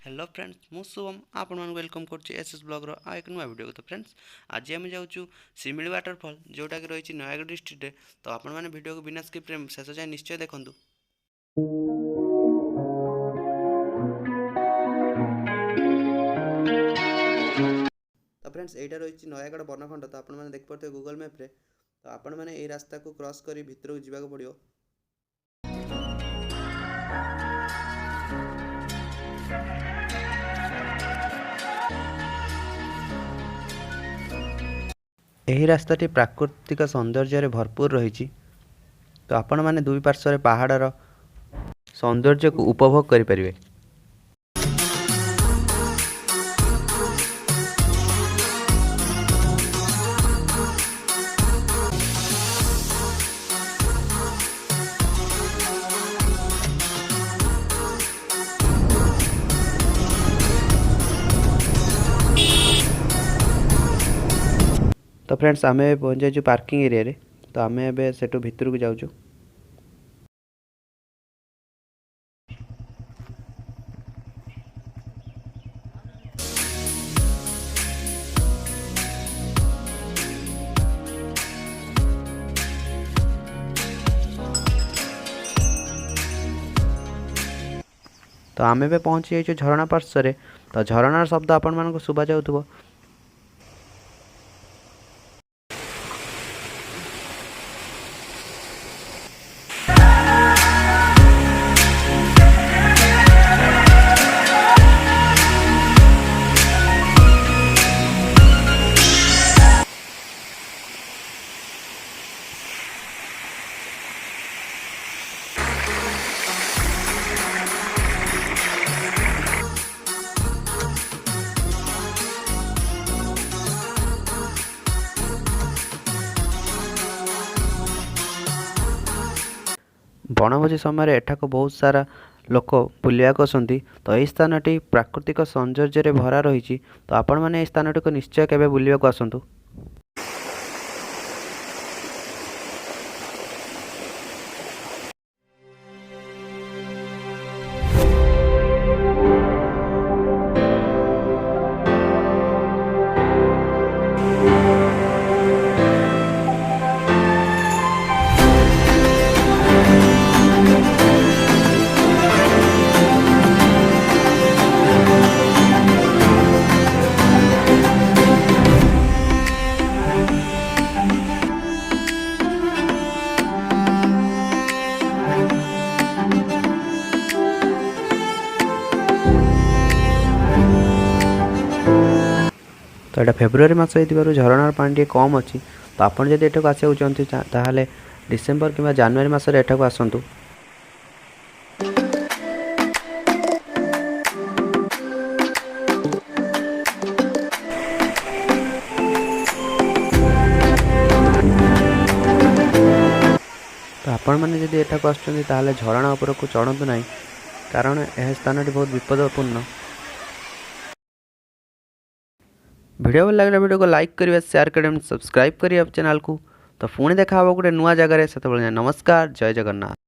Hello friends मु शुभम आपण मान वेलकम करछि एसएस ब्लॉग रो आ एक नुआ वीडियो तो फ्रेंड्स आज हम जाउछु सिमिली वाटरफॉल जोटा कि रही नयागढ़ डिस्ट्रिक्ट रे। तो आपण माने वीडियो को बिना स्किप रे शेष जाय निश्चय देखंतु। तो फ्रेंड्स एटा रही नयागढ़ बनखंड। तो आपण माने देख परते गूगल मैप रे। तो आपण माने ए रास्ता को क्रॉस करी भितर को जिबा को पड़ियो। ଏହି ରାସ୍ତାଟି ପ୍ରାକୃତିକ ସୌନ୍ଦର୍ଯ୍ୟରେ ଭରପୁର ରହିଛି। ତ ଆପଣ ମାନେ ଦୁଇ ପାର୍ଶ୍ୱରେ ପାହାଡ଼ର ସୌନ୍ଦର୍ଯ୍ୟକୁ ଉପଭୋଗ କରିପାରିବେ। तो फ्रेंड्स आम पहुँच जाइए पार्किंग एरिया रे। तो आम ए सेठू भितर को जाऊँ। तो आम ए पहुँची जाइए झरणा पार्श्व। तो झरणार शब्द आपण मानक शुभा जाउथबो। बनभोजी समय एठाक बहुत सारा लोक बुलिया आसती। तो यही स्थानटी प्राकृतिक सौंदर्य भरा रही। तो आपण मैंने स्थानटी को निश्चय केबे बुलिया को आसतु। तो यहाँ फेब्रुआरी मास हो झरणार पानी कम अच्छी। तो आपड़ जब एठाक आसा चाहते डिसेम्बर कि जानुआरी मसरे एठाक आसतु। तो आपण मैंने जब एठाक आसते झरणा उपर को चढ़तु ना, कारण यह स्थान बहुत विपदपूर्ण। वीडियो भल लगे वीडियो को लाइक करिए, शेयर करिए, सब्सक्राइब करिए चैनल को। तो पुणी देखा गोटे नुआ जगह से। नमस्कार, जय जगन्नाथ।